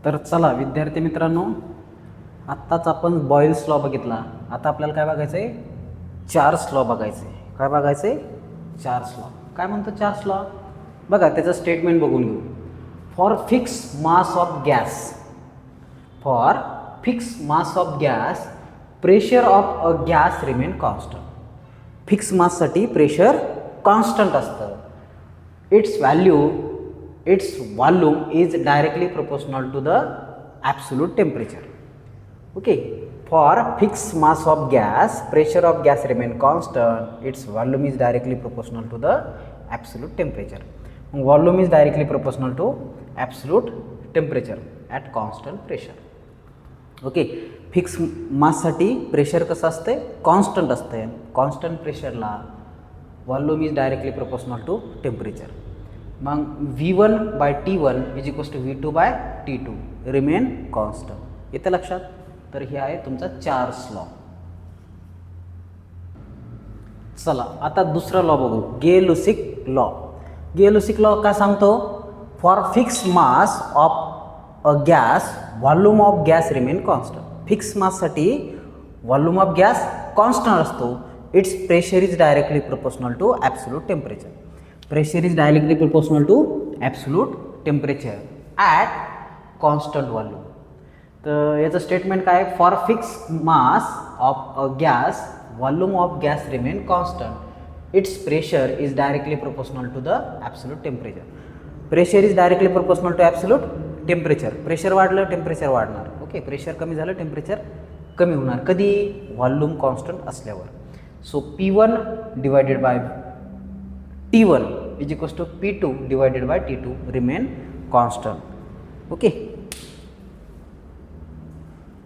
तर चला विद्यार्थी मित्रांनो, आत्ताच आपण बॉयल्स लॉ बघितला. आता आपल्याला काय बघायचं आहे? चार्ल्स लॉ बघायचं आहे. काय बघायचं आहे? Charles law. काय म्हणतो चार्ल्स लॉ? बघा त्याचं स्टेटमेंट बघून घेऊ. For fix mass of gas, for fix mass of gas pressure of a gas remain constant. Fix माससाठी प्रेशर कॉन्स्टंट असतं. Its volume is directly proportional to the absolute temperature. Okay, for fix mass of gas pressure of gas remain constant, its volume is directly proportional to the absolute temperature. मग volume is directly proportional to absolute temperature at constant pressure. Okay, fix माससाठी pressure कसं असते? Constant असते. Constant प्रेशरला volume is directly proportional to temperature. मग V1/T1 is equals to V2/T2 remain constant. येतं लक्षात? तर हे आहे तुमचा चार्ल्स लॉ. चला आता दुसरा लॉ बघू, गे-लुसिक लॉ. गे-लुसिक लॉ काय सांगतो? For fix mass of a gas volume of gas remain constant. Fix माससाठी व्हॉल्यूम ऑफ गॅस कॉन्स्टंट असतो. Its pressure is directly proportional to absolute temperature. Pressure is directly proportional to absolute temperature at constant volume. तर याचं statement काय? For fix mass of a gas volume of gas remain constant, its pressure is directly proportional to the absolute temperature. Pressure is directly proportional to absolute temperature. Pressure वाढलं temperature वाढणार. Okay, pressure कमी झालं temperature कमी होणार. कधी? Volume constant असल्यावर. So P1 divided by T1 is equals to P2 divided by T2 remain constant. Okay,